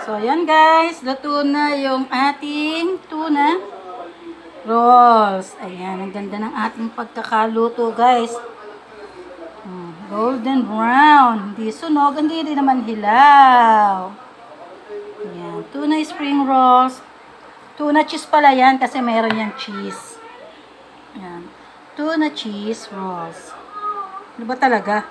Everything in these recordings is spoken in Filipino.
So, ayan guys. Luto na yung ating tuna rolls. Ayan. Ang ganda ng ating pagkakaluto guys. Golden brown. Hindi sunog. Hindi din naman hilaw. Ayan. Tuna spring rolls. Tuna cheese pala yan kasi meron yan cheese. Ayan. Tuna cheese rolls. Ano ba talaga?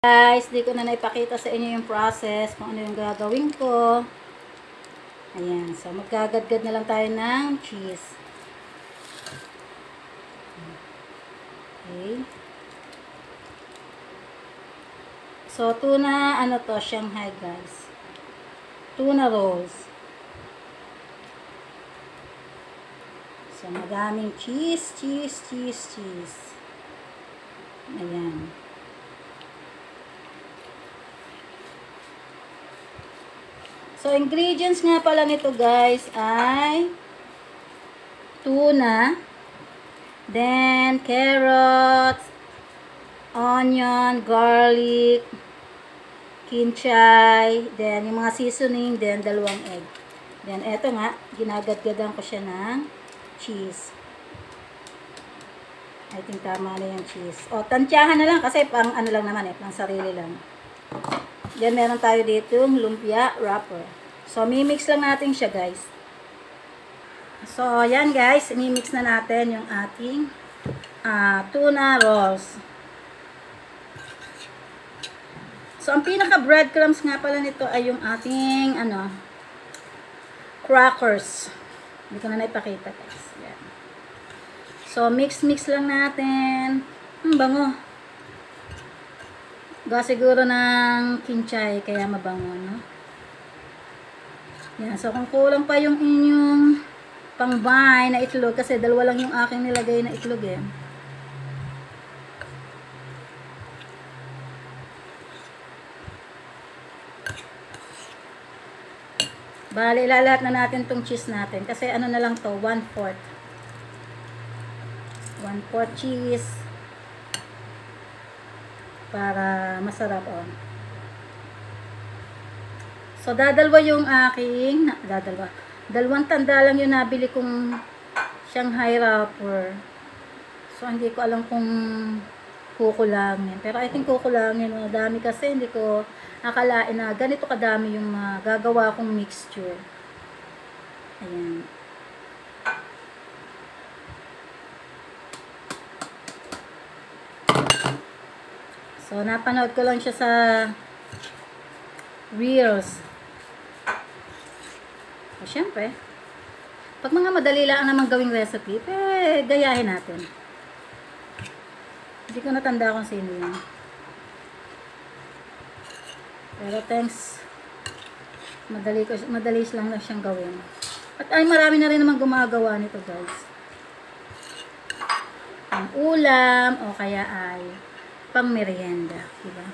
Guys, di ko na naipakita sa inyo yung process kung ano yung gagawin ko. Ayan. So, magkagadgad na lang tayo ng cheese. Okay. So, tuna, ano to, Shanghai guys. Tuna rolls. So, madaming cheese. Ayan. So, ingredients nga pala nito guys ay tuna, then carrots, onion, garlic, kinchay, then yung mga seasoning, then 2 egg. Then, eto nga, ginagadgadan ko siya ng cheese. I think tama na yung cheese. O, tansyahan na lang kasi pang ano lang naman pang sarili lang. Then, meron tayo dito yung lumpia wrapper. So, mimix lang natin siya guys. So, yan guys, mimix na natin yung ating tuna rolls. So, ang pinaka breadcrumbs nga pala nito ay yung ating, crackers. Hindi ko na naipakita guys. Yan. So, mix lang natin. Bango. Gawa siguro ng kinchay, kaya mabango, no? Yan. So, kung kulang pa yung inyong pang-buy na itlog, kasi 2 lang yung aking nilagay na itlog Bale, ilalahat na natin tong cheese natin. Kasi ano na lang to, 1/4. 1/4 cheese. Para masarap, So, dadalwa yung aking, 2 tanda lang yung nabili kong Shanghai wrapper. So, hindi ko alam kung kukulangin. Pero I think kukulangin. Madami kasi, hindi ko akalain na ganito kadami yung gagawa kong mixture. Ayan. So, napanood ko lang siya sa Reels. So, syempre, pag mga madali lang naman gawing recipe, gayahin natin. Hindi ko natanda kung sino yun. Pero thanks, madali lang siyang gawin. At ay marami na rin naman gumagawa nito guys. Pang ulam o kaya ay pang merienda, diba?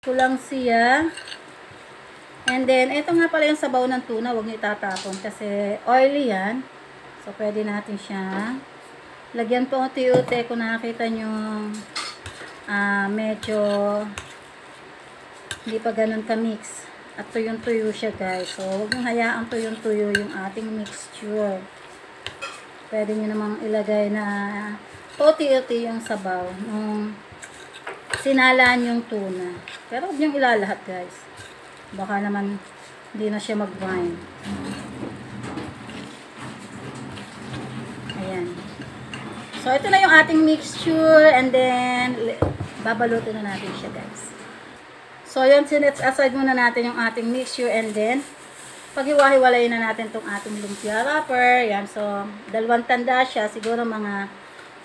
Kulang siya. And then, ito nga pala yung sabaw ng tuna, huwag niyo itatapon kasi oily yan. So, pwede natin siya lagyan po unti-unti kung nakakita nyo medyo hindi pa ganun ka-mix. At tuyong-tuyo siya guys. So, huwag nyo hayaan tuyong-tuyo yung ating mixture. Pwede nyo namang ilagay na unti-unti yung sabaw nung sinalaan yung tuna. Pero huwag nyo ilalahat guys. Baka naman hindi na siya mag-brine. Ayan. So, ito na yung ating mixture and then babalutin na natin siya guys. So, yun, sinets aside muna natin yung ating mixture and then paghiwa-hiwalayin na natin tong ating lumpia wrapper. Yan, so, 2 tanda siya. Siguro mga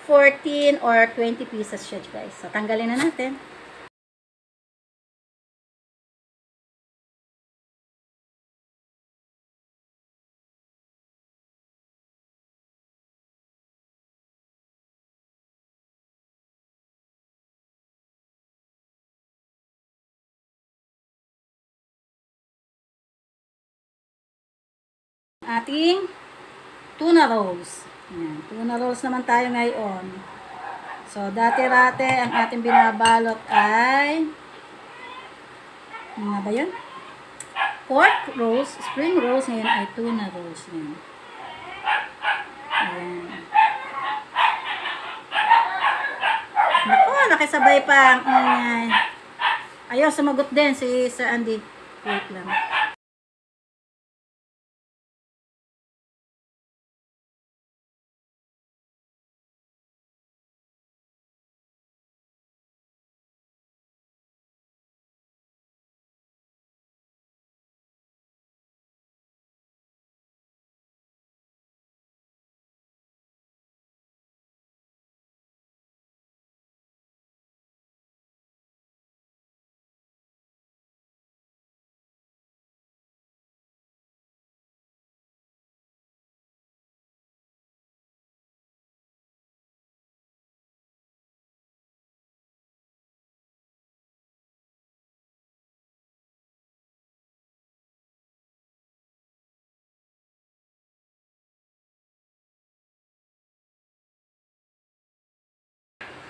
14 or 20 pieces siya guys. So, tanggalin na natin. Ating tuna rolls. Ayan, tuna rolls naman tayo ngayon. So, dati-rate, ang ating binabalot ay, ano ba yun? Pork rolls, spring rolls, ngayon ay tuna rolls. Ayan. Ayan. Naku, nakisabay pa ang ingay. Ayaw, sumagot din si Sir Andy. Wait lang.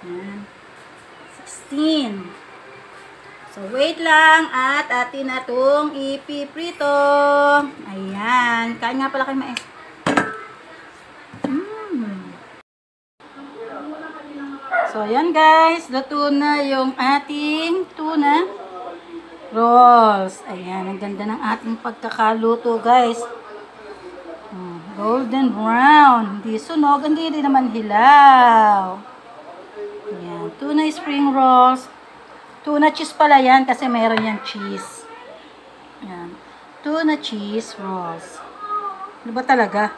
Ayan. 16. So, wait lang at atin na itong ipiprito. Ayan. Kain nga pala kayo mais. So, ayan guys. Luto na yung ating tuna rolls. Ayan. Ang ganda ng ating pagkakaluto guys. Golden brown. Hindi sunog. Hindi din naman hilaw. Ayan, tuna spring rolls. Tuna cheese pala yan kasi meron yan cheese. Ayan, tuna cheese rolls. Ano ba talaga?